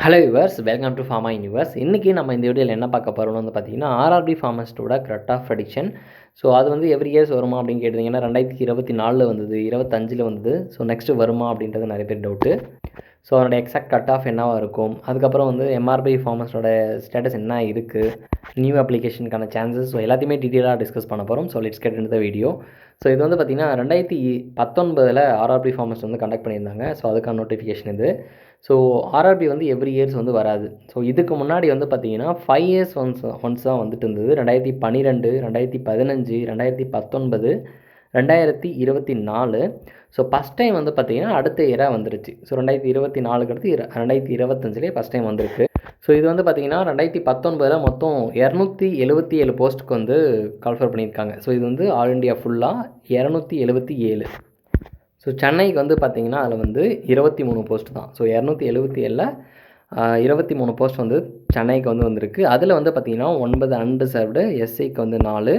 Hello viewers, welcome to pharma universe. இன்றைக்கி நம்ம இந்த வீடியோவில் என்ன பார்க்க போகிறோம்னு வந்து பார்த்தீங்கன்னா, ஆர்ஆர்பி ஃபார்மஸ்ட்டோட கட் ஆஃப் ப்ரெடிக்ஷன். ஸோ அது வந்து எவ்ரி இயர்ஸ் வருமா அப்படின்னு கேட்டிங்கன்னா 2024 வந்தது, 25 வந்தது. ஸோ நெக்ஸ்ட்டு வருமா அப்படின்றது நிறைய பேர் டவுட்டு. ஸோ அதனோட எக்ஸாக்ட் கட் ஆஃப் என்னவாக இருக்கும், அதுக்கப்புறம் வந்து எம்ஆர்பி ஃபார்மஸோட ஸ்டேட்டஸ் என்ன இருக்குது, நியூ அப்ளிகேஷனுக்கான சான்சஸ், ஸோ எல்லாத்தையுமே டீட்டெயிலாக டிஸ்கஸ் பண்ண போகிறோம். So let's get into the video. So இது வந்து பார்த்திங்கன்னா 2019 ஆர்ஆர்பி ஃபார்மஸ் வந்து கண்டக்ட் பண்ணியிருந்தாங்க. ஸோ அதுக்கான நோட்டிஃபிகேஷன் இது. ஸோ ஆர்ஆர்பி வந்து எவ்ரி இயர்ஸ் வந்து வராது. ஸோ இதுக்கு முன்னாடி வந்து பார்த்திங்கன்னா 5 இயர்ஸ் ஒன்ஸ் தான் வந்துட்டு இருந்தது. 2012, 2015, 2019, 2024. ஸோ ஃபஸ்ட் டைம் வந்து பார்த்திங்கன்னா அடுத்த இயராக வந்துருச்சு. ஸோ 2024க்கு அடுத்து 2025 ஃபஸ்ட் டைம் வந்திருக்கு. ஸோ இது வந்து பார்த்திங்கன்னா 2019 மொத்தம் 277 போஸ்ட்டுக்கு வந்து கால்ஃபர் பண்ணியிருக்காங்க. ஸோ இது வந்து ஆல் இண்டியா ஃபுல்லாக 277. ஸோ சென்னைக்கு வந்து பார்த்திங்கன்னா அதில் வந்து 23 போஸ்ட் தான். ஸோ 277ல் 23 போஸ்ட் வந்து சென்னைக்கு வந்து வந்திருக்கு. அதில் வந்து பார்த்திங்கன்னா 9 அன்ரிசர்வ்டு, எஸ்சிக்கு வந்து 4,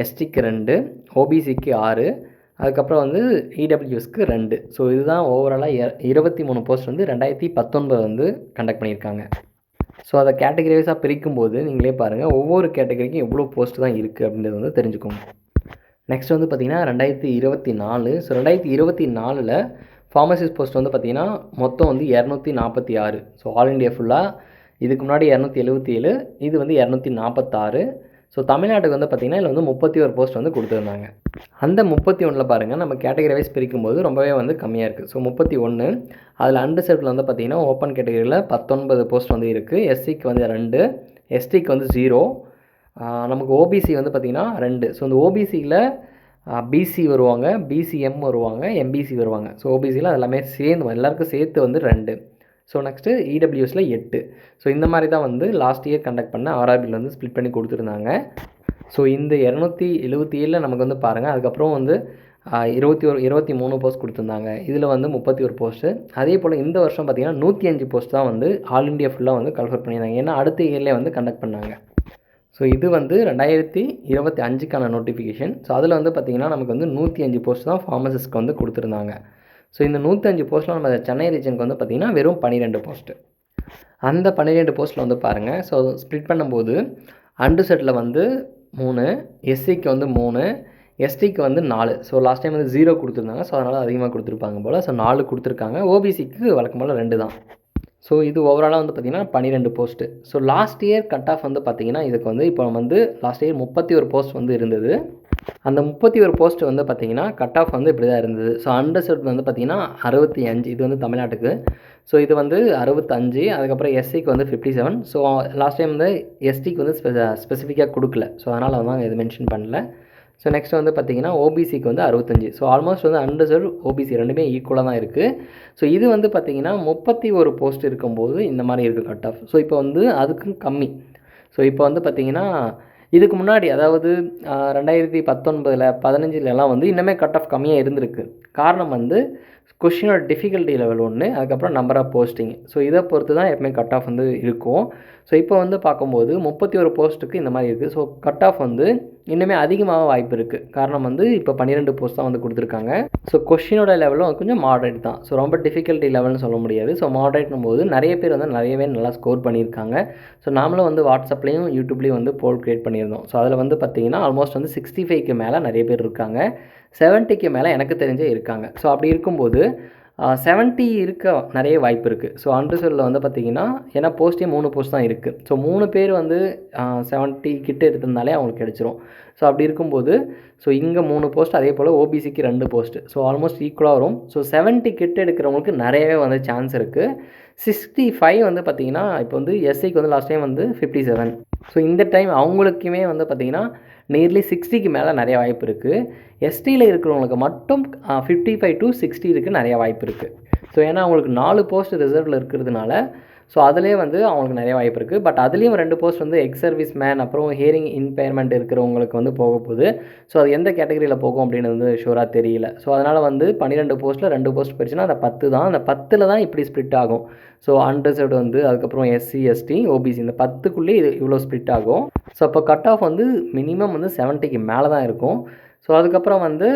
எஸ்டிக்கு 2, ஓபிசிக்கு 6, அதுக்கப்புறம் வந்து இடபிள்யூஎஸ்க்கு 2. ஸோ இதுதான் ஓவராலாக 23 போஸ்ட் வந்து 2019 வந்து கண்டக்ட் பண்ணியிருக்காங்க. ஸோ அதை கேட்டகரி வைஸாக பிரிக்கும்போது நீங்களே பாருங்கள், ஒவ்வொரு கேட்டகரிக்கும் எவ்வளோ போஸ்ட் தான் இருக்குது அப்படின்றது வந்து தெரிஞ்சுக்கோங்க. நெக்ஸ்ட் வந்து பார்த்திங்கன்னா 2024. ஸோ 2024ல் ஃபார்மசிஸ்ட் போஸ்ட் வந்து பார்த்திங்கன்னா மொத்தம் வந்து 246. ஸோ ஆல் இண்டியா ஃபுல்லாக இதுக்கு முன்னாடி 277, இது வந்து 246. ஸோ தமிழ்நாட்டுக்கு வந்து பார்த்திங்கன்னா இதில் வந்து 31 போஸ்ட் வந்து கொடுத்துருந்தாங்க. அந்த 31ல் பாருங்கள், நம்ம கேட்டகரி வைஸ் பிரிக்கும்போது ரொம்பவே வந்து கம்மியாக இருக்குது. ஸோ 31, அதில் அன்ரிசர்வ்டில் வந்து பார்த்திங்கன்னா ஓப்பன் கேட்டகரியில் 19 போஸ்ட் வந்து இருக்குது. எஸ்சிக்கு வந்து 2, எஸ்டிக்கு வந்து 0, நமக்கு ஓபிசி வந்து பார்த்திங்கன்னா 2. ஸோ இந்த ஓபிசியில் பிசி வருவாங்க, பிசிஎம் வருவாங்க, எம்பிசி வருவாங்க. ஸோ ஓபிசியில் அது எல்லாமே சேர்ந்து எல்லாருக்கும் சேர்த்து வந்து 2. So next இடபிள்யூஎஸில் 8. ஸோ இந்த மாதிரி தான் வந்து லாஸ்ட் இயர் கண்டக்ட் பண்ண ஆர்ஆர்பியில் வந்து ஸ்ப்ளிட் பண்ணி கொடுத்துருந்தாங்க. ஸோ இந்த 277 நமக்கு வந்து பாருங்கள், அதுக்கப்புறம் வந்து 23 போஸ்ட் கொடுத்துருந்தாங்க. இதில் வந்து 31 போஸ்ட்டு. அதே போல் இந்த வருஷம் பார்த்திங்கன்னா 105 போஸ்ட் தான் வந்து ஆல் இண்டியா ஃபுல்லாக வந்து கன்ஃபர் பண்ணியிருந்தாங்க. ஏன்னா அடுத்த இயர்லேயே வந்து கண்டக்ட் பண்ணாங்க. ஸோ இது வந்து 2025க்கான நோட்டிஃபிகேஷன். ஸோ அதில் வந்து பார்த்திங்கன்னா நமக்கு வந்து 105 போஸ்ட் தான் ஃபார்மசிஸ்ட்க்கு வந்து கொடுத்துருந்தாங்க. ஸோ இந்த 105 போஸ்ட்டில் நம்ம சென்னை ரீஜனுக்கு வந்து பார்த்திங்கன்னா வெறும் 12 போஸ்ட்டு. அந்த 12 போஸ்ட்டில் வந்து பாருங்கள், ஸோ ஸ்ப்ளிட் பண்ணும்போது அன்ரிசர்வ்டில் வந்து 3, எஸ்சிக்கு வந்து 3, எஸ்டிக்கு வந்து 4. ஸோ லாஸ்ட் டைம் வந்து 0 கொடுத்துருந்தாங்க. ஸோ அதனால் அதிகமாக கொடுத்துருப்பாங்க போல். ஸோ 4 கொடுத்துருக்காங்க. ஓபிசிக்கு வழக்கம் போல் 2 தான். ஸோ இது ஓவராலாக வந்து பார்த்திங்கன்னா 12 post. So last year cut off வந்து பார்த்திங்கன்னா இதுக்கு வந்து இப்போ வந்து லாஸ்ட் இயர் 31 போஸ்ட் வந்து இருந்தது. அந்த 31 போஸ்ட் வந்து பார்த்திங்கன்னா கட் ஆஃப் வந்து இப்படி தான் இருந்தது. ஸோ அன்ரிசர்வ்டு வந்து பார்த்திங்கன்னா 65, இது வந்து தமிழ்நாட்டுக்கு. ஸோ இது வந்து 65, அதுக்கப்புறம் எஸ்சிக்கு வந்து 57. ஸோ லாஸ்ட் டைம் வந்து எஸ்டிக்கு வந்து ஸ்பெசிஃபிக்காக கொடுக்கல. ஸோ அதனால் வந்து இது மென்ஷன் பண்ணல. ஸோ நெக்ஸ்ட் வந்து பார்த்திங்கன்னா ஓபிசிக்கு வந்து 65. ஸோ ஆல்மோஸ்ட் வந்து அன்ரிசர்வ், ஓபிசி ரெண்டுமே ஈக்குவலாக தான் இருக்குது. ஸோ இது வந்து பார்த்திங்கன்னா 31 போஸ்ட் இருக்கும்போது இந்த மாதிரி இருக்குது கட் ஆஃப். ஸோ இப்போ வந்து அதுக்கும் கம்மி. ஸோ இப்போ வந்து பார்த்திங்கன்னா இதுக்கு முன்னாடி, அதாவது 2019, 15லலாம் வந்து இன்னுமே கட் ஆஃப் கம்மியாக இருந்திருக்கு. காரணம் வந்து கொஷினோட டிஃபிகல்ட்டி லெவல் ஒன்று, அதுக்கப்புறம் நம்பர் ஆஃப் போஸ்டிங். ஸோ இதை பொறுத்து தான் எப்பவுமே கட் ஆஃப் வந்து இருக்கும். ஸோ இப்போ வந்து பார்க்கும்போது 31 போஸ்ட்டுக்கு இந்த மாதிரி இருக்குது. ஸோ கட் ஆஃப் வந்து இன்னுமே அதிகமாக வாய்ப்பு இருக்குது. காரணம் வந்து இப்போ 12 போஸ்ட் தான் வந்து கொடுத்துருக்காங்க. ஸோ கொஷினோட லெவலும் கொஞ்சம் மாடரேட் தான். ஸோ ரொம்ப டிஃபிகல்ட்டி லெவல்னு சொல்ல முடியாது. ஸோ மாடரேட்னும் போது நிறைய பேர் வந்து நிறையவே நல்லா ஸ்கோர் பண்ணியிருக்காங்க. ஸோ நாமளும் வந்து வாட்ஸ்அப்லேயும் யூடியூப்லேயும் வந்து போல் க்ரியேட் பண்ணியிருந்தோம். ஸோ அதில் வந்து பார்த்திங்கன்னா ஆல்மோஸ்ட் வந்து 65க்கு மேலே நிறைய பேர் இருக்காங்க. 70க்கு மேலே எனக்கு தெரிஞ்சே இருக்காங்க. ஸோ அப்படி இருக்கும்போது 70 இருக்க நிறைய வாய்ப்பு இருக்குது. ஸோ அன்ரிசர்வ்டில் வந்து பார்த்திங்கன்னா, ஏன்னா போஸ்ட்டே 3 போஸ்ட் தான் இருக்குது. ஸோ 3 பேர் வந்து 70 கிட்ட எடுத்திருந்தாலே அவங்களுக்கு கிடச்சிரும். ஸோ அப்படி இருக்கும்போது ஸோ இங்கே 3 போஸ்ட், அதே போல் ஓபிசிக்கு 2 போஸ்ட்டு. ஸோ ஆல்மோஸ்ட் ஈக்குவலாக வரும். ஸோ 70 கிட்ட எடுக்கிறவங்களுக்கு நிறையவே வந்து சான்ஸ் இருக்குது. 65 வந்து பார்த்திங்கன்னா இப்போ வந்து எஸ்சிக்கு வந்து லாஸ்ட் டைம் வந்து 57. ஸோ இந்த டைம் அவங்களுக்குமே வந்து பார்த்திங்கன்னா நியர்லி 60க்கு மேலே நிறைய வாய்ப்பு இருக்குது. எஸ்டியில் இருக்கிறவங்களுக்கு மட்டும் 55 to 60 இருக்குது நிறைய வாய்ப்பு இருக்குது. ஸோ ஏன்னா அவங்களுக்கு 4 போஸ்ட் ரிசர்வில் இருக்கிறதுனால ஸோ அதிலே வந்து அவங்களுக்கு நிறைய வாய்ப்பு இருக்குது. பட் அதுலேயும் 2 போஸ்ட் வந்து எக்ஸ் சர்வீஸ் மேன், அப்புறம் ஹியரிங் இம்பேர்மெண்ட் இருக்கிறவங்களுக்கு வந்து போக போகுது. ஸோ அது எந்த கேட்டகரியில் போகும் அப்படின்னு வந்து ஷூராக தெரியல. ஸோ அதனால் வந்து 12 போஸ்ட்டில் 2 போஸ்ட் போயிடுச்சுன்னா அந்த 10 தான். அந்த 10ல் தான் இப்படி ஸ்ப்ளிட் ஆகும். ஸோ அன்ரிசர்வ்டு வந்து, அதுக்கப்புறம் எஸ்சி, எஸ்டி, ஓபிசி, இந்த 10க்குள்ளேயே இது இவ்வளோ ஸ்ப்ளிட் ஆகும். ஸோ அப்போ கட் ஆஃப் வந்து மினிமம் வந்து 70க்கு மேலே தான் இருக்கும். ஸோ அதுக்கப்புறம் வந்து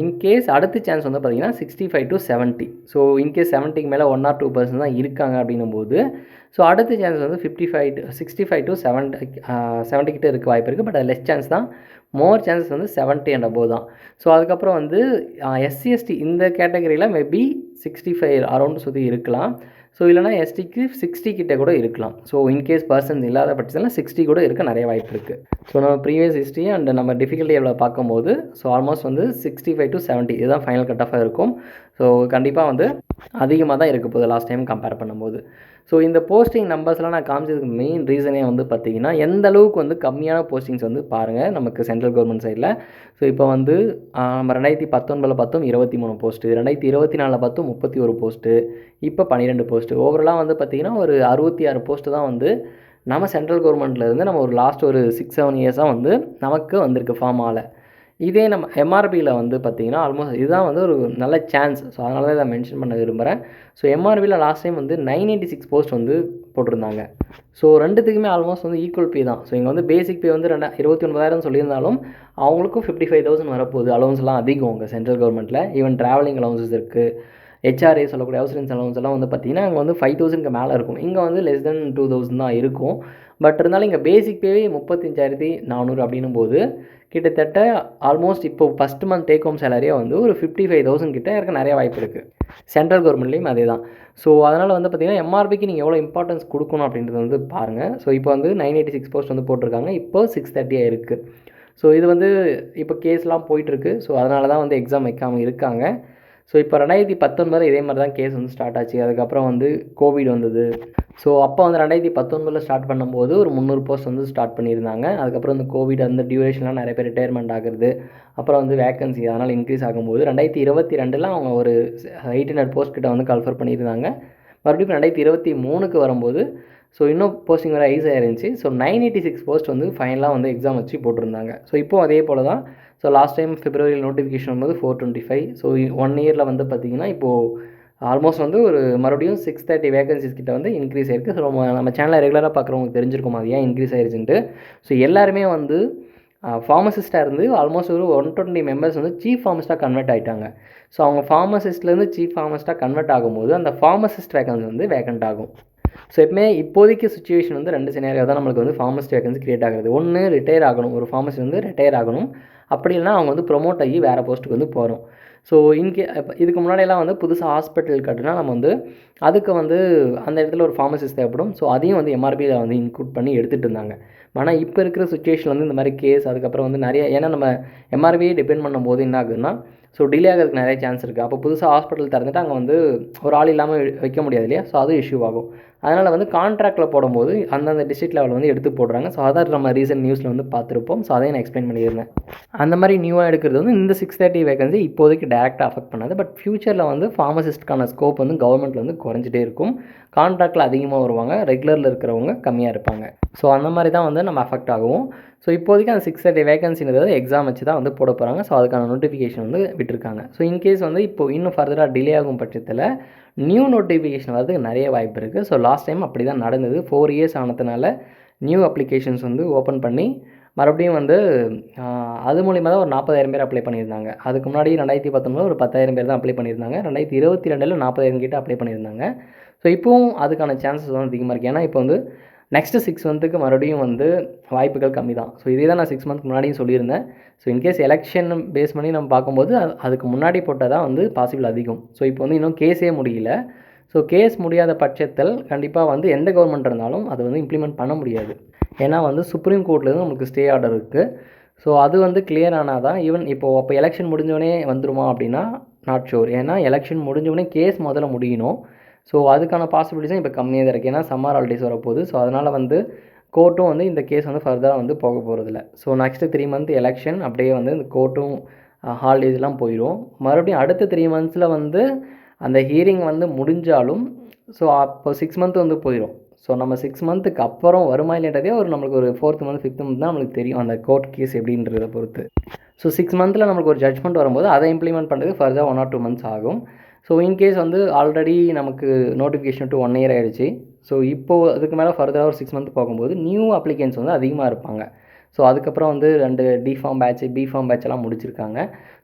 இன்கேஸ் அடுத்த சான்ஸ் வந்து பார்த்திங்கன்னா 65 to 70. ஸோ இன்கேஸ் 70க்கு மேலே 1 or 2% தான் இருக்காங்க அப்படின்னும்போது ஸோ அடுத்த சான்ஸ் வந்து 65 to 70 கிட்ட இருக்க வாய்ப்பு இருக்குது. பட் அது லெஸ் சான்ஸ் தான். மோர் சான்சஸ் வந்து 70 and above தான். ஸோ அதுக்கப்புறம் வந்து எஸ்சி எஸ்டி இந்த கேட்டகரியில் மேபி 65 அரௌண்ட் சுற்றி இருக்கலாம். ஸோ இல்லைனா எஸ்டிக்கு 60 கிட்டே கூட இருக்கலாம். ஸோ இன்கேஸ் பர்சன்ஸ் இல்லாத பட்சத்தில் 60 கூட இருக்க நிறைய வாய்ப்பு இருக்குது. ஸோ நம்ம ப்ரீவியஸ் ஹிஸ்ட்ரி அண்ட் நம்ம டிஃபிகல்ட்டி எவ்வளோ பார்க்கும்போது ஸோ ஆல்மோஸ்ட் வந்து 65 to 70 இதுதான் ஃபைனல் கட் ஆஃபாக இருக்கும். ஸோ கண்டிப்பாக வந்து அதிகமாக தான் இருக்க போகுது லாஸ்ட் டைம் கம்பேர் பண்ணும்போது. ஸோ இந்த போஸ்டிங் நம்பர்ஸ்லாம் நான் காமிச்சதுக்கு மெயின் ரீசனே வந்து பார்த்திங்கன்னா எந்த அளவுக்கு வந்து கம்மியான போஸ்டிங்ஸ் வந்து பாருங்கள் நமக்கு சென்ட்ரல் கவர்மெண்ட் சைடில். ஸோ இப்போ வந்து நம்ம 2019 பார்த்தோம் 23 போஸ்ட்டு, 2024 பார்த்தோம் 31 போஸ்ட்டு, இப்போ 12 போஸ்ட்டு. ஓவராலாக வந்து பார்த்திங்கன்னா ஒரு 66 போஸ்ட்டு தான் வந்து நம்ம சென்ட்ரல் கவர்மெண்ட்லேருந்து நம்ம ஒரு லாஸ்ட் ஒரு 6-7 இயர்ஸாக வந்து நமக்கு வந்திருக்கு ஃபார்மால். இதே நம்ம எம்ஆர்பியில் வந்து பார்த்திங்கன்னா ஆல்மோஸ்ட் இதுதான் வந்து ஒரு நல்ல சான்ஸ். ஸோ அதனால தான் இதை மென்ஷன் பண்ண விரும்புகிறேன். ஸோ எம்ஆர்பியில் லாஸ்ட் டைம் வந்து 986 போஸ்ட் வந்து போட்டிருந்தாங்க. ஸோ ரெண்டுத்துக்குமே ஆல்மோஸ்ட் வந்து ஈக்குவல் பே தான். ஸோ இங்கே வந்து பேசிக் பே வந்து 29,000 சொல்லியிருந்தாலும் அவங்களுக்கும் 55,000 வரப்போகுது. அலவன்ஸ்லாம் அதிகம் உங்கள் சென்ட்ரல் கவர்மெண்ட்டில். ஈவன் ட்ராவலிங் அலவன்சஸ் இருக்குது. ஹெச்ஆர்ஏ சொல்லக்கூடிய ஹவுஸ் ரென்ட் அலவன்ஸ் எல்லாம் வந்து பார்த்திங்கன்னா அங்கே வந்து 5,000க்கு மேலே இருக்கும். இங்கே வந்து லெஸ் தென் 2,000 தான் இருக்கும். பட் இருந்தாலும் இங்கே பேசிக் பேவே 35,400 அப்படின்னும் போது கிட்டத்தட்ட ஆல்மோஸ்ட் இப்போ ஃபஸ்ட் மந்த் டேக் ஹோம் சேலரியே வந்து ஒரு 55,000 கிட்ட இருக்க நிறைய வாய்ப்பு இருக்குது. சென்ட்ரல் கவர்மெண்ட்லேயும் அதே தான். ஸோ அதனால் வந்து பார்த்திங்கன்னா எம்ஆர்பிக்கு நீங்கள் எவ்வளோ இம்பார்ட்டன்ஸ் கொடுக்கணும் அப்படின்றது வந்து பாருங்கள். ஸோ இப்போ வந்து 986 போஸ்ட் வந்து போட்டிருக்காங்க. இப்போ 630 இருக்குது. ஸோ இது வந்து இப்போ கேஸ்லாம் போயிட்டுருக்கு. ஸோ அதனால தான் வந்து எக்ஸாம் வைக்காமல் இருக்காங்க. ஸோ இப்போ 2019 இதே மாதிரி தான் கேஸ் வந்து ஸ்டார்ட் ஆச்சு. அதுக்கப்புறம் வந்து கோவிட் வந்தது. ஸோ அப்போ வந்து 2019 ஸ்டார்ட் பண்ணும்போது ஒரு 300 போஸ்ட் வந்து ஸ்டார்ட் பண்ணியிருந்தாங்க. அதுக்கப்புறம் இந்த கோவிட் அந்த டியூரேஷன்லாம் நிறைய பேர் ரிட்டையர்மெண்ட் ஆகுறது, அப்புறம் வந்து வேக்கன்சி அதனால் இன்க்ரீஸ் ஆகும்போது 2022 அவங்க ஒரு 800 போஸ்ட் கிட்ட வந்து கன்ஃபர் பண்ணியிருந்தாங்க. மறுபடியும் 2023க்கு வரும்போது ஸோ இன்னும் போஸ்டிங் வேறு ரைஸ் ஆயிருந்துச்சு. ஸோ 986 போஸ்ட் வந்து ஃபைனலாக வந்து எக்ஸாம் வச்சு போட்டிருந்தாங்க. ஸோ இப்போது அதே போல் தான். ஸோ லாஸ்ட் டைம் பிப்ரவரியில் நோட்டிஃபிகேஷன் வரும்போது 425. ஸோ 1 இயரில் வந்து பார்த்திங்கன்னா இப்போது ஆல்மோஸ்ட் வந்து ஒரு மறுபடியும் 630 வேகன்சிஸ் கிட்ட வந்து இன்க்ரீஸ் ஆயிருக்கு. ஸோ நம்ம சேனலில் ரெகுலராக பார்க்குறவங்களுக்கு தெரிஞ்சிருக்கும் அது ஏன் இன்க்ரீஸ் ஆயிருச்சுன்ட்டு. ஸோ எல்லாருமே வந்து ஃபார்மசிஸ்ட்டாக இருந்து ஆல்மோஸ்ட் ஒரு 120 மெம்பர்ஸ் வந்து சீஃப் ஃபார்மசிஸ்ட்டாக கன்வெர்ட் ஆகிட்டாங்க. ஸோ அவங்க ஃபார்மசிஸ்ட்லேருந்து சீஃப் ஃபார்மசிஸ்ட்டாக கன்வெர்ட் ஆகும்போது அந்த ஃபார்மசிஸ்ட் வேகன்சி வந்து வேக்கண்ட் ஆகும். ஸோ எப்பவுமே இப்போதைக்கு சுச்சுவேஷன் வந்து 2 சினாரியோ தான் நம்மளுக்கு வந்து ஃபார்மசிஸ்ட் வேகன்சி கிரியேட் ஆகுது. ஒன்று ரிட்டையர் ஆகணும், ஒரு ஃபார்மசிஸ்ட் வந்து ரிட்டையர் ஆகணும். அப்படி இல்லைனா அவங்க வந்து ப்ரொமோட் ஆகி வேறு போஸ்ட்டுக்கு வந்து போகிறோம். ஸோ இப்போ இதுக்கு முன்னாடியெல்லாம் வந்து புதுசாக ஹாஸ்பிட்டல் கட்டினா நம்ம வந்து அதுக்கு வந்து அந்த இடத்துல ஒரு ஃபார்மசிஸ்ட் தேவைப்படும். ஸோ அதையும் வந்து எம்ஆர்பியில் வந்து இன்க்ளூட் பண்ணி எடுத்துகிட்டு இருந்தாங்க. ஆனால் இப்போ இருக்கிற சுச்சுவேஷன் வந்து இந்த மாதிரி கேஸ் அதுக்கப்புறம் வந்து நிறைய ஏன்னா நம்ம எம்ஆர்பியை டிபெண்ட் பண்ணும்போது என்ன ஆகுதுன்னா ஸோ டிலே ஆகிறதுக்கு நிறைய சான்ஸ் இருக்குது. அப்போ புதுசாக ஹாஸ்பிட்டல் திறந்துட்டு அங்கே வந்து ஒரு ஆள் இல்லாமல் வைக்க முடியாது இல்லையா? ஸோ அது இஷ்யூ ஆகும். அதனால் வந்து கான்ட்ராக்டில் போடும்போது அந்தந்த டிஸ்ட்ரிக்ட் லெவலில் வந்து எடுத்து போடுறாங்க. ஸோ அதான் நம்ம ரீசன்ட் நியூஸில் வந்து பார்த்துருப்போம். ஸோ அதையும் நான் எக்ஸ்பிளைன் பண்ணியிருந்தேன். அந்த மாதிரி நியூவாக எடுக்கிறது வந்து இந்த 630 வேகன்சி இப்போதைக்கு டேரெக்டாக அஃபெக்ட் பண்ணாது. பட் ஃப்யூச்சரில் வந்து ஃபார்மசிஸ்ட்கான ஸ்கோப் வந்து கவர்மெண்ட்டில் வந்து குறைஞ்சிட்டே இருக்கும். கான்ட்ராக்டில் அதிகமாக வருவாங்க, ரெகுலரில் இருக்கிறவங்க கம்மியாக இருப்பாங்க. ஸோ அந்த மாதிரி தான் வந்து நம்ம அஃபெக்ட் ஆகும். ஸோ இப்போதைக்கு அந்த 630 வேகன்சின்றது எக்ஸாம் வச்சு தான் வந்து போட போகிறாங்க. ஸோ அதுக்கான நோட்டிஃபிகேஷன் வந்து விட்டுருக்காங்க. ஸோ இன்கேஸ் வந்து இப்போ இன்னும் ஃபர்தராக டிலே ஆகும் பட்சத்தில் நியூ நோட்டிஃபிகேஷன் வரதுக்கு நிறைய வாய்ப்பு இருக்குது. ஸோ லாஸ்ட் டைம் அப்படி தான் நடந்தது. 4 இயர்ஸ் ஆனதுனால நியூ அப்ளிகேஷன்ஸ் வந்து ஓப்பன் பண்ணி மறுபடியும் வந்து அது மூலிமா தான் ஒரு 40,000 பேர் அப்ளை பண்ணியிருந்தாங்க. அதுக்கு முன்னாடி 2019 ஒரு 10,000 பேர் தான் அப்ளை பண்ணியிருந்தாங்க. 2022 40,000 கிட்ட அப்ளை பண்ணியிருந்தாங்க. ஸோ இப்போவும் அதுக்கான சான்சஸ் வந்து அதிகமாக இருக்குது. ஏன்னா இப்போ வந்து நெக்ஸ்ட்டு 6 மந்த்துக்கு மறுபடியும் வந்து வாய்ப்புகள் கம்மி தான். ஸோ இதே தான் நான் 6 மந்த்துக்கு முன்னாடியும் சொல்லியிருந்தேன். ஸோ இன்கேஸ் எலெக்ஷன் பேஸ் பண்ணி நம்ம பார்க்கும்போது அதுக்கு முன்னாடி போட்டால் தான் வந்து பாசிபிள் அதிகம். ஸோ இப்போ வந்து இன்னும் கேஸே முடியல. ஸோ கேஸ் முடியாத பட்சத்தில் கண்டிப்பாக வந்து எந்த கவர்மெண்ட் இருந்தாலும் அதை வந்து இம்ப்ளிமெண்ட் பண்ண முடியாது. ஏன்னா வந்து சுப்ரீம் கோர்ட்லேருந்து நமக்கு ஸ்டே ஆர்டர் இருக்குது. ஸோ அது வந்து கிளியர் ஆனால் தான் ஈவன் இப்போது அப்போ எலெக்ஷன் முடிஞ்சோடனே வந்துருமா அப்படின்னா நாட் ஷூர். ஏன்னா எலெக்ஷன் முடிஞ்சோடனே கேஸ் முதல்ல முடியணும். ஸோ அதுக்கான பாசிபிலிட்டிஸும் இப்போ கம்மியாக தான் இருக்குது. ஏன்னா சம்மர் ஹாலிடேஸ் வரப்போகுது. ஸோ அதனால் வந்து கோர்ட்டும் வந்து இந்த கேஸ் வந்து ஃபர்தராக வந்து போக போகிறதில்ல. ஸோ நெக்ஸ்ட்டு 3 மந்த் எலெக்ஷன் அப்படியே வந்து இந்த கோர்ட்டும் ஹாலிடேஸ்லாம் போயிடும். மறுபடியும் அடுத்த 3 மந்த்ஸில் வந்து அந்த ஹியரிங் வந்து முடிஞ்சாலும் ஸோ அப்போ 6 மந்த் வந்து போயிடும். ஸோ நம்ம 6 மந்த்துக்கு அப்புறம் வருமா இல்லைன்றதே ஒரு நம்மளுக்கு ஒரு 4th மந்த் 5th மந்த் தான் நம்மளுக்கு தெரியும் அந்த கோர்ட் கேஸ் எப்படின்றத பொறுத்து. ஸோ 6 மந்தில் நம்மளுக்கு ஒரு ஜட்ஜ்மெண்ட் வரும்போது அதை இம்ப்ளிமெண்ட் பண்ணுறதுக்கு ஃபர்தராக 1 or 2 months ஆகும். ஸோ இன்கேஸ் வந்து ஆல்ரெடி நமக்கு நோட்டிஃபிகேஷன் 1 year ஆகிடுச்சு. ஸோ இப்போது அதுக்கு மேலே ஃபர்தராக ஒரு 6 மந்த் போகும்போது நியூ அப்ளிகன்ஸ் வந்து அதிகமாக இருப்பாங்க. ஸோ அதுக்கப்புறம் வந்து 2 டிஃபார்ம் பேட்ச், பிஃபார்ம் பேட்செல்லாம் முடிச்சிருக்காங்க.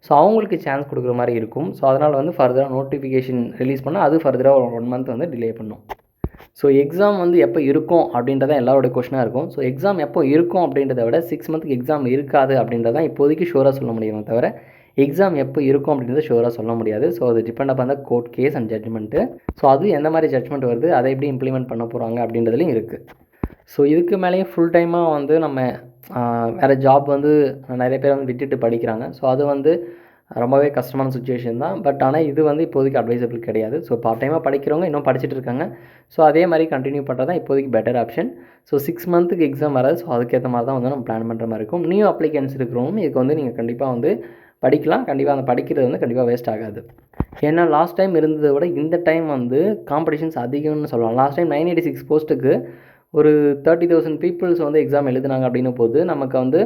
ஸோ அவங்களுக்கு சான்ஸ் கொடுக்குற மாதிரி இருக்கும். ஸோ அதனால் வந்து ஃபர்தராக நோட்டிஃபிகேஷன் ரிலீஸ் பண்ணால் அது ஃபர்தராக ஒரு 1 மந்த் வந்து டிலே பண்ணும். ஸோ எக்ஸாம் வந்து எப்போ இருக்கும் அப்படின்றத எல்லாரோட கொஷனாக இருக்கும். ஸோ எக்ஸாம் எப்போ இருக்கும் அப்படின்றத விட 6 மந்த்துக்கு எக்ஸாம் இருக்காது அப்படின்றதான் இப்போதைக்கு ஷூராக சொல்ல முடியுமே தவிர எக்ஸாம் எப்போ இருக்கும் அப்படின்றத ஷூராக சொல்ல முடியாது. ஸோ அது depend upon the court case and judgement. So அது எந்த மாதிரி ஜட்ஜ்மெண்ட் வருது, அதை எப்படி இம்ப்ளிமெண்ட் பண்ண போகிறாங்க அப்படின்றதுலையும் இருக்குது. ஸோ இதுக்கு மேலேயும் ஃபுல் டைமாக வந்து நம்ம வேறு ஜாப் வந்து நிறைய பேர் வந்து விட்டுட்டு படிக்கிறாங்க. ஸோ அது வந்து ரொம்பவே கஷ்டமான சுச்சுவேஷன் தான். பட் ஆனால் இது வந்து இப்போதைக்கு அட்வைசபிள் கிடையாது. ஸோ பார்ட் டைமாக படிக்கிறவங்க இன்னும் படிச்சுட்டு இருக்காங்க. ஸோ அதே மாதிரி கண்டினியூ பண்ணுறது தான் இப்போதைக்கு பெட்டர் ஆப்ஷன். ஸோ 6 மந்த்துக்கு எக்ஸாம் வராது. ஸோ அதுக்கேற்ற மாதிரி தான் வந்து நம்ம பிளான் பண்ணுற மாதிரி இருக்கும். நியூ அப்ளிகன்ஸ் இருக்கிறவங்க இதுக்கு வந்து நீங்கள் கண்டிப்பாக வந்து படிக்கலாம். கண்டிப்பாக அந்த படிக்கிறது வந்து கண்டிப்பாக வேஸ்ட் ஆகாது. ஏன்னா லாஸ்ட் டைம் இருந்ததை விட இந்த டைம் வந்து காம்படிஷன்ஸ் அதிகம்னு சொல்லலாம். லாஸ்ட் டைம் 986 போஸ்ட்டுக்கு ஒரு 30,000 பீப்புள்ஸ் வந்து எக்ஸாம் எழுதுனாங்க அப்படின்னும் போது நமக்கு வந்து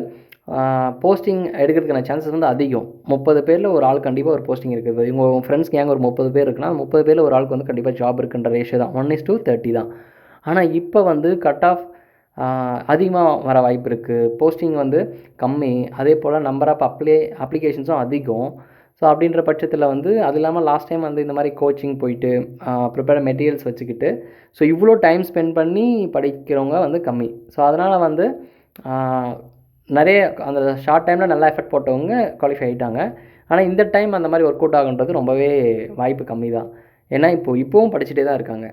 போஸ்டிங் எடுக்கிறதுக்கான சான்சஸ் வந்து அதிகம். 30 பேரில் ஒரு ஆள் கண்டிப்பாக ஒரு போஸ்டிங் இருக்குது. இவங்க ஃப்ரெண்ட்ஸ் கேங் ஒரு 30 பேர் இருக்குன்னா 30 பேரில் ஒரு ஆளுக்கு வந்து கண்டிப்பாக ஜாப் இருக்குன்ற ரேஷியோ தான் 1:30 தான். ஆனால் இப்போ வந்து கட் ஆஃப் அதிகமாக வர வாய்ப்பு இருக்குது. போஸ்டிங் வந்து கம்மி. அதே போல் நம்பர் ஆஃப் அப்ளிகேஷன்ஸும் அதிகம். ஸோ அப்படின்ற பட்சத்தில் வந்து அது இல்லாமல் லாஸ்ட் டைம் வந்து இந்த மாதிரி கோச்சிங் போயிட்டு ப்ரிப்பேர் மெட்டீரியல்ஸ் வச்சுக்கிட்டு ஸோ இவ்வளோ டைம் ஸ்பெண்ட் பண்ணி படிக்கிறவங்க வந்து கம்மி. ஸோ அதனால் வந்து நிறைய அந்த ஷார்ட் டைமில் நல்லா எஃபர்ட் போட்டவங்க குவாலிஃபை ஆகிட்டாங்க. ஆனால் இந்த டைம் அந்த மாதிரி ஒர்க் அவுட் ஆகுன்றது ரொம்பவே வாய்ப்பு கம்மி தான். ஏன்னா இப்போவும் படிச்சுட்டே தான் இருக்காங்க.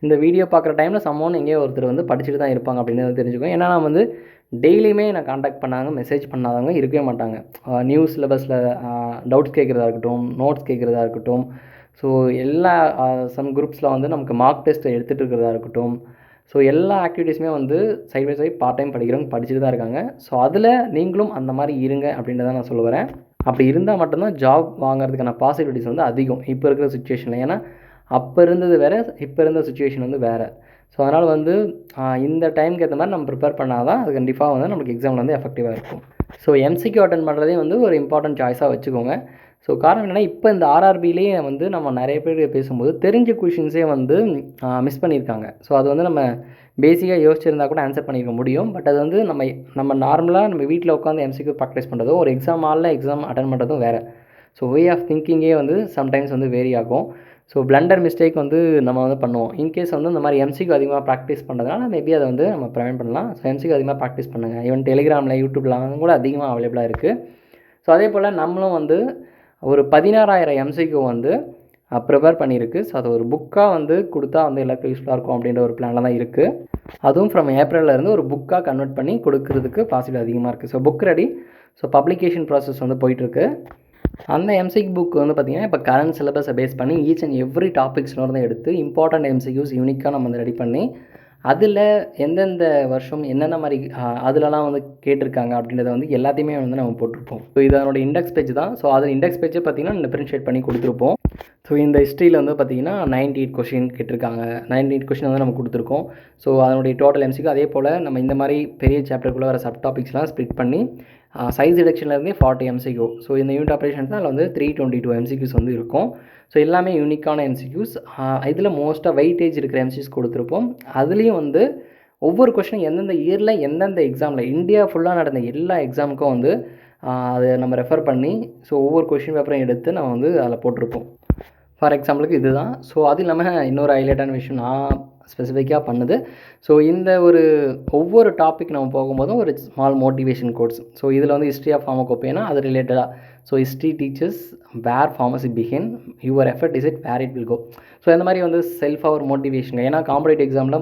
இந்த வீடியோ பார்க்குற டைமில் சம்மோன் எங்கேயோ ஒருத்தர் வந்து படிச்சுட்டு தான் இருப்பாங்க அப்படின்னு தெரிஞ்சுக்கோங்க. ஏன்னா நான் வந்து டெய்லியுமே நான் காண்டாக்ட் பண்ணாங்க, மெசேஜ் பண்ணாதவங்க இருக்கவே மாட்டாங்க. நியூ சிலபஸில் டவுட்ஸ் கேட்குறதா இருக்கட்டும், நோட்ஸ் கேட்குறதா இருக்கட்டும், ஸோ எல்லா சம் குரூப்ஸில் வந்து நமக்கு மார்க் டெஸ்ட்டை எடுத்துகிட்டு இருக்கிறதா இருக்கட்டும், ஸோ எல்லா ஆக்டிவிட்டீஸுமே வந்து side by side part time படிக்கிறவங்க படிச்சுட்டு தான் இருக்காங்க. ஸோ அதில் நீங்களும் அந்த மாதிரி இருங்க அப்படின்றத நான் சொல்ல வரேன். அப்படி இருந்தால் மட்டும்தான் ஜாப் வாங்குறதுக்கான பாசிபிலிட்டிஸ் வந்து அதிகம் இப்போ இருக்கிற சுச்சுவேஷனில். ஏன்னா அப்போ இருந்தது வேறு, இப்போ இருந்த சுச்சுவேஷன் வந்து வேறு. ஸோ அதனால் வந்து இந்த டைமுக்கு ஏற்ற மாதிரி நம்ம ப்ரிப்பேர் பண்ணால் தான் அது கண்டிப்பாக வந்து நமக்கு எக்ஸாமில் வந்து எஃபெக்டிவாக இருக்கும். ஸோ எம்சிக்யூ அட்டன் பண்ணுறதே வந்து ஒரு இம்பார்ட்டன்ட் சாய்ஸாக வச்சுக்கோங்க. ஸோ காரணம் என்னென்னா இப்போ இந்த ஆர்ஆர்பிலேயே வந்து நம்ம நிறைய பேர் பேசும்போது தெரிஞ்ச கொஷின்ஸே வந்து மிஸ் பண்ணியிருக்காங்க. ஸோ அது வந்து நம்ம பேசிக்காக யோசிச்சிருந்தா கூட ஆன்சர் பண்ணியிருக்க முடியும். பட் அது வந்து நம்ம நார்மலாக நம்ம வீட்டில் உட்காந்து எம்சிக்யூ ப்ராக்டிஸ் பண்ணுறதும் ஒரு எக்ஸாம் ஹாலில் எக்ஸாம் அட்டன் பண்ணுறதும் வேறு. ஸோ வே ஆஃப் திங்கிங்கே வந்து சம்டைம்ஸ் வந்து வேரி ஆகும். ஸோ பிளண்டர் மிஸ்டேக் வந்து நம்ம வந்து பண்ணுவோம். இன்கேஸ் வந்து இந்த மாதிரி எம்சிக்கு அதிகமாக ப்ராக்டிஸ் பண்ணுறதுனால மேபி அதை வந்து நம்ம ப்ரிவென்ட் பண்ணலாம். ஸோ எம்சிக்கு அதிகமாக ப்ராக்டிஸ் பண்ணுங்கள். ஈவன் டெலிகிராமில், யூடியூப்லாம் கூட அதிகமாக அவைலபிளாக இருக்குது. ஸோ அதே போல் நம்மளும் வந்து ஒரு 16,000 எம்சிக்கு வந்து ப்ரிப்பேர் பண்ணியிருக்கு. ஸோ அது ஒரு புக்காக வந்து கொடுத்தா வந்து எல்லாருக்கும் யூஸ்ஃபுல்லாக இருக்கும் அப்படின்ற ஒரு பிளானில் தான் இருக்குது. அதுவும் ஃப்ரம் ஏப்ரல்லேருந்து ஒரு புக்காக கன்வெர்ட் பண்ணி கொடுக்கறதுக்கு பாசிபிள் அதிகமாக இருக்குது. So book ready. So publication process வந்து போயிட்டுருக்கு. அந்த எம்சிக் புக் வந்து பார்த்திங்கன்னா இப்போ கரண்ட் சிலபஸை பேஸ் பண்ணி ஈச் அண்ட் எவ்ரி டாபிக்ஸ்லேருந்து எடுத்து இம்பார்ட்டண்ட் எம்சிக்யூஸ் யூனிக்காக நம்ம வந்து ரெடி பண்ணி அதில் எந்தெந்த வருஷம் என்னென்ன மாதிரி அதிலலாம் வந்து கேட்டிருக்காங்க அப்படின்றத வந்து எல்லாத்தையுமே வந்து நம்ம போட்டிருப்போம். ஸோ இது அதனோட இண்டெக்ஸ் பேஜ் தான். ஸோ அதில் இண்டெக்ஸ் பேஜை பார்த்திங்கன்னா டிஃபரன்ஷியேட் பண்ணி கொடுத்துருப்போம். ஸோ இந்த ஹிஸ்ட்ரியில் வந்து பார்த்திங்கன்னா 98 கொஷின் கேட்டிருக்காங்க. 98 கொஷின் வந்து நம்ம கொடுத்துருக்கோம். ஸோ அதனுடைய டோட்டல் எம்சிக்கு அதே போல் நம்ம இந்த மாதிரி பெரிய சாப்டருக்குள்ளே வர சப் டாபிக்ஸ்லாம் ஸ்ப்ளிட் பண்ணி சைஸ் ரிடக்ஷன்லேருந்தே 40 எம்சிக்யூ. ஸோ இந்த யூனிட் ஆப்ரேஷன்ஸ் தான் அதில் வந்து 322 எம்சிக்யூஸ் வந்து இருக்கும். ஸோ எல்லாமே யூனிக்கான எம்சிக்யூஸ். இதில் மோஸ்ட்டாக வெயிட்டேஜ் இருக்கிற எம்சிக்யூஸ் கொடுத்துருப்போம். அதுலேயும் வந்து ஒவ்வொரு கொஷினும் எந்தெந்த இயரில் எந்தெந்த எக்ஸாமில் இந்தியா ஃபுல்லாக நடந்த எல்லா எக்ஸாமுக்கும் வந்து அதை நம்ம ரெஃபர் பண்ணி ஸோ ஒவ்வொரு கொஷின் பேப்பரையும் எடுத்து நம்ம வந்து அதில் போட்டிருப்போம். ஃபார் எக்ஸாம்பிளுக்கு இதுதான். ஸோ அது இல்லாமல் இன்னொரு ஹைலைட்டான விஷயம் நான் ஸ்பெசிஃபிக்காக பண்ணுது. ஸோ இந்த ஒரு ஒவ்வொரு டாபிக் நம்ம போகும்போதும் ஒரு ஸ்மால் மோட்டிவேஷன் கோட்ஸ். ஸோ இதில் வந்து ஹிஸ்ட்ரி ஆஃப் ஃபார்மகோபியானா அது ரிலேட்டடாக. So history teachers where pharmacy begin, your effort is it where it will go. So இந்த மாதிரி வந்து செல்ஃப் அவர் மோட்டிவேஷன். ஏன்னா காம்படிட்டிவ் எக்ஸாமில்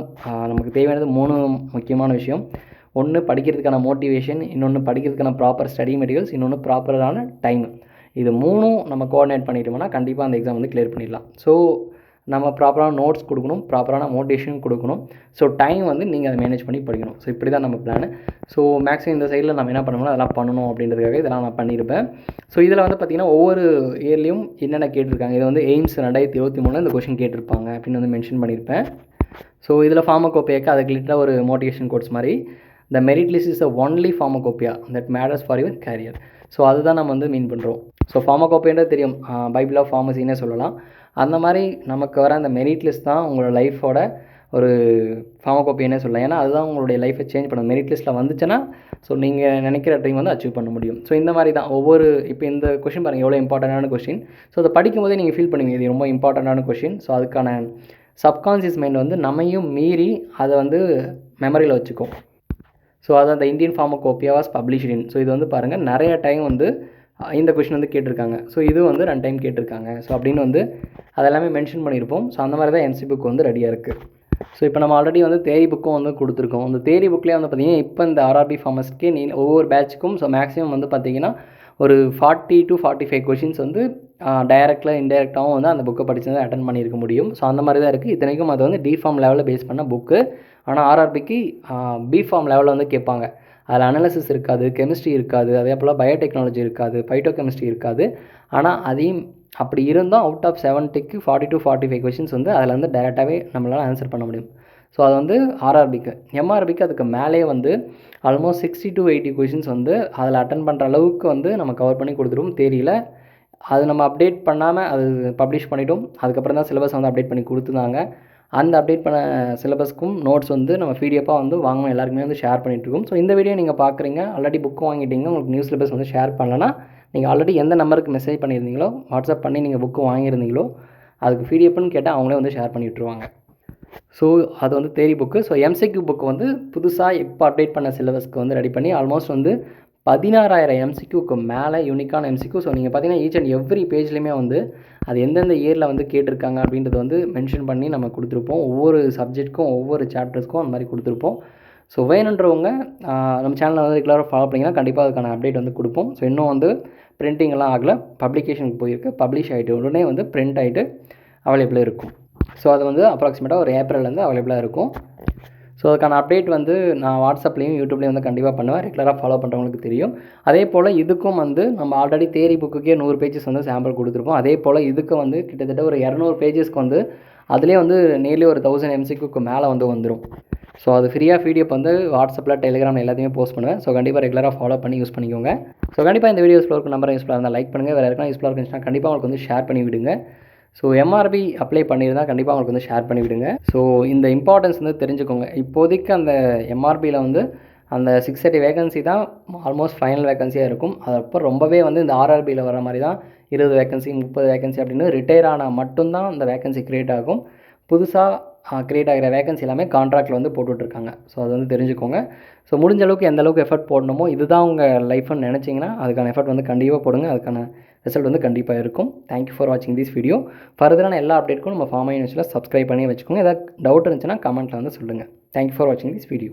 நமக்கு தேவையானது 3 முக்கியமான விஷயம். ஒன்று படிக்கிறதுக்கான மோட்டிவேஷன், இன்னொன்று படிக்கிறதுக்கான ப்ராப்பர் ஸ்டடி மெட்டீரியல்ஸ், இன்னொன்று ப்ராப்பரான டைம். இது 3ம் நம்ம கோஆர்டினேட் பண்ணிட்டோம்னா கண்டிப்பாக அந்த எக்ஸாம் வந்து கிளியர் பண்ணிடலாம். ஸோ நம்ம ப்ராப்பரான நோட்ஸ் கொடுக்கணும், ப்ராப்பரான மோட்டிவேஷன் கொடுக்கணும். ஸோ டைம் வந்து நீங்கள் அதை மேனேஜ் பண்ணி படிக்கணும். ஸோ இப்படி தான் நம்ம பிளான். ஸோ மேக்ஸிமம் இந்த சைடில் நம்ம என்ன பண்ணணுமோ அதெல்லாம் பண்ணணும் அப்படின்றதுக்காக இதெல்லாம் நான் பண்ணியிருப்பேன். ஸோ இதில் வந்து பார்த்திங்கன்னா ஒவ்வொரு இயர்லேயும் என்னென்ன கேட்டிருக்காங்க. இது வந்து எய்ம்ஸ் 2023 இந்த கொஷின் கேட்டிருப்பாங்க அப்படின்னு வந்து மென்ஷன் பண்ணியிருப்பேன். ஸோ இதில் ஃபார்மகோபியாக்கு அதுக்கு லிட்டராக ஒரு மோட்டிவேஷன் கோட்ஸ் மாதிரி த merit list is the only pharmacopoeia that matters for your career. So அதுதான் நம்ம வந்து மீன் பண்ணுறோம். ஸோ ஃபார்மகோபியான்றது தெரியும், பைபிள் ஆஃப் ஃபார்மசின்னே சொல்லலாம். அந்த மாதிரி நமக்கு வர அந்த மெரிட் லிஸ்ட் தான் உங்களோட லைஃபோட ஒரு ஃபார்மகோபியனே சொல்லலாம். ஏன்னா அதுதான் உங்களுடைய லைஃப்பை சேஞ்ச் பண்ணும். மெரிட் லிஸ்ட்டில் வந்துச்சுன்னா ஸோ நீங்கள் நினைக்கிற ட்ரீம் வந்து அச்சீவ் பண்ண முடியும். ஸோ இந்த மாதிரி தான் இப்போ இந்த கொஷின் பாருங்கள் எவ்வளோ இம்பார்ட்டண்டான கொஷின். ஸோ அதை படிக்கும்போதே நீங்கள் ஃபீல் பண்ணுவீங்க இது ரொம்ப இம்பார்ட்டண்டான கொஷின். ஸோ அதுக்கான சப்கான்ஷியஸ் மைண்ட் வந்து நம்மையும் மீறி அதை வந்து மெமரியில் வச்சுக்கும். ஸோ அது அந்த Indian pharmacopoeia was published in. So இது வந்து பாருங்கள் நிறைய டைம் வந்து இந்த கொஷின் வந்து கேட்டிருக்காங்க. ஸோ இது வந்து 2 டைம் கேட்டிருக்காங்க. ஸோ அப்படின்னு வந்து அதெல்லாமே மென்ஷன் பண்ணியிருப்போம். ஸோ அந்த மாதிரி தான் எம்சி புக் வந்து ரெடியாக இருக்குது. ஸோ இப்போ நம்ம ஆல்ரெடி வந்து தேரி புக்கும் வந்து கொடுத்துருக்கோம். அந்த தேரி புக்லேயே வந்து பார்த்திங்கன்னா இப்போ இந்த ஆர்ஆர்பி ஃபார்மஸ்க்கே ஒவ்வொரு பேட்சுக்கும் ஸோ மேக்ஸிமம் வந்து பார்த்திங்கன்னா ஒரு 40 to 45 கொஷின்ஸ் வந்து டைரெக்டில் இன்டைரக்டாகவும் வந்து அந்த புக்கை படித்து தான் அட்டன் பண்ணியிருக்க முடியும். ஸோ அந்த மாதிரி தான் இருக்குது. இத்தனைக்கும் அது வந்து டிஃபார்ம் லெவலில் பேஸ் பண்ண புக்கு. ஆனால் ஆர்ஆர்பிக்கு பிஃபார்ம் லெவலில் வந்து கேட்பாங்க. அதில் அனாலிசிஸ் இருக்காது, கெமிஸ்ட்ரி இருக்காது, அதே போல் பயோடெக்னாலஜி இருக்காது, பைட்டோ கெமிஸ்ட்ரி இருக்காது. ஆனால் அதையும் அப்படி இருந்தும் அவுட் ஆஃப் 70க்கு 40 to 45 கொஷின்ஸ் வந்து அதில் வந்து டைரெக்டாகவே நம்மளால் ஆன்சர் பண்ண முடியும். ஸோ அது வந்து ஆர்ஆர்பிக்கு. எம்ஆர்பிக்கு அதுக்கு மேலே வந்து ஆல்மோஸ்ட் 60 to 80 கொஷின்ஸ் வந்து அதில் அட்டன் பண்ணுற அளவுக்கு வந்து நம்ம கவர் பண்ணி கொடுத்துருவோம் தேரியில். அது நம்ம அப்டேட் பண்ணாமல் அது பப்ளிஷ் பண்ணிட்டோம். அதுக்கப்புறம் தான் சிலபஸ் வந்து அப்டேட் பண்ணி கொடுத்துருந்தாங்க. அந்த அப்டேட் பண்ண சிலபஸ்க்கும் நோட்ஸ் வந்து நம்ம பிடிஎஃபாக வந்து வாங்கணும் எல்லாருக்குமே வந்து ஷேர் பண்ணிகிட்ருக்கோம். ஸோ இந்த வீடியோ நீங்கள் பார்க்குறீங்க, ஆல்ரெடி புக் வாங்கிட்டீங்க, உங்களுக்கு நியூ சிலபஸ் வந்து ஷேர் பண்ணலன்னா நீங்கள் ஆல்ரெடி எந்த நம்பருக்கு மெசேஜ் பண்ணியிருந்தீங்களோ வாட்ஸ்அப் பண்ணி நீங்கள் புக்கு வாங்கியிருந்தீங்களோ அதுக்கு பிடிஎஃப்னு கேட்டால் அவங்களே வந்து ஷேர் பண்ணி விட்ருவாங்க. ஸோ அது வந்து தேரி புக்கு. ஸோ எம்சிக்யூ புக்கு வந்து புதுசாக இப்போ அப்டேட் பண்ண சிலபஸ்க்கு வந்து ரெடி பண்ணி ஆல்மோஸ்ட் வந்து 16,000 எம்சிக்யூக்கு மேலே யூனிக்கான எம்சிக்யூ. ஸோ நீங்கள் பார்த்தீங்கன்னா ஈச் அண்ட் எவ்ரி பேஜ்லேயுமே வந்து அது எந்தெந்த இயரில் வந்து கேட்டிருக்காங்க அப்படின்றது வந்து மென்ஷன் பண்ணி நம்ம கொடுத்துருப்போம். ஒவ்வொரு சப்ஜெக்ட்டுக்கும் ஒவ்வொரு சாப்டர்ஸ்க்கும் அந்த மாதிரி கொடுத்துருப்போம். ஸோ வேணுன்றவங்க நம்ம சேனலை வந்து ரெகுலராக ஃபாலோ பண்ணிங்கன்னா கண்டிப்பாக அதுக்கான அப்டேட் வந்து கொடுப்போம். ஸோ இன்னும் வந்து பிரிண்டிங்கெல்லாம் ஆகலை, பப்ளிகேஷனுக்கு போயிருக்கு, பப்ளிஷ் ஆகிட்டு உடனே வந்து பிரிண்ட் ஆகிட்டு அவைலபிளாக இருக்கும். ஸோ அது வந்து அப்ராக்சிமேட்டாக ஒரு ஏப்ரல்லேருந்து அவைலபிளாக இருக்கும். ஸோ அதுக்கான அப்டேட் வந்து நான் வாட்ஸ்அப்லேயும் யூடியூப்லேயும் வந்து கண்டிப்பாக பண்ணுவேன். ரெகுலராக ஃபாலோ பண்ணுறவங்களுக்கு தெரியும். அதே போல் இதுக்கும் வந்து நம்ம ஆல்ரெடி தேரி புக்குக்கே 100 பேஜஸ் வந்து சாம்பிள் கொடுத்துருப்போம். அதே போல் இதுக்கு வந்து கிட்டத்தட்ட ஒரு 200 பேஜஸ்க்கு வந்து அதிலே வந்து நியர்லி ஒரு 1000 எம்சிக்யூக்கு மேலே வந்து வந்துடும். ஸோ அது ஃப்ரீயாக பிடிஎஃப் வந்து வாட்ஸ்அப்பில், டெலிகிராமில் எல்லாத்தையுமே போஸ்ட் பண்ணுவேன். ஸோ கண்டிப்பாக ரெகுலராக ஃபாலோ பண்ணி யூஸ் பண்ணிக்கோங்க. ஸோ கண்டிப்பாக இந்த வீடியோ யூஸ்ஃபுல்லாக இருக்கும், நம்பர் யூஸ்ஃபுல்லாக இருந்தால் லைக் பண்ணுங்கள். வேறு யாருக்கும் யூஸ்ஃபுல்லாக இருந்துச்சுன்னா கண்டிப்பாக உங்களுக்கு வந்து ஷேர் பண்ணி விடுங்க. ஸோ எம்ஆர்பி அப்ளை பண்ணியிருந்தால் கண்டிப்பாக உங்களுக்கு வந்து ஷேர் பண்ணி விடுங்க. ஸோ இந்த இம்பார்ட்டன்ஸ் வந்து தெரிஞ்சுக்கோங்க. இப்போதைக்கு அந்த எம்ஆர்பியில் வந்து அந்த 630 வேகன்சி தான் ஆல்மோஸ்ட் ஃபைனல் வேகன்சியாக இருக்கும். அதுக்கப்புறம் ரொம்பவே வந்து இந்த ஆர்ஆர்பியில் வர மாதிரி தான் 20 வேகன்சி 30 வேகன்சி அப்படின்னு ரிட்டையர் ஆனால் மட்டும்தான் அந்த வேகன்சி க்ரியேட் ஆகும். புதுசாக க்ரியேட் ஆகிற வேகன்சி எல்லாமே கான்ட்ராக்டில் வந்து போட்டுட்ருக்காங்க. ஸோ அது வந்து தெரிஞ்சுக்கோங்க. ஸோ முடிஞ்ச அளவுக்கு எந்த அளவுக்கு எஃபர்ட் போடணுமோ இதுதான் உங்கள் லைஃப்னு நினச்சிங்கன்னா அதுக்கான எஃபர்ட் வந்து கண்டிப்பாக போடுங்க. அதுக்கான ரிசல்ட் வந்து கண்டிப்பாக இருக்கும். தேங்க்யூ ஃபார் வாட்சிங் திஸ் வீடியோ. ஃபர்தரான எல்லா அப்டேட்க்கும் நம்ம ஃபார்மா யூனிவர்சிட்டியில் சப்ஸ்கிரைப் பண்ணி வச்சுக்கோங்க. ஏதாவது டவுட் இருந்துச்சுன்னா கமெண்ட்டில் வந்து சொல்லுங்கள். தேங்க்யூ ஃபார் வாட்சிங் திஸ் வீடியோ.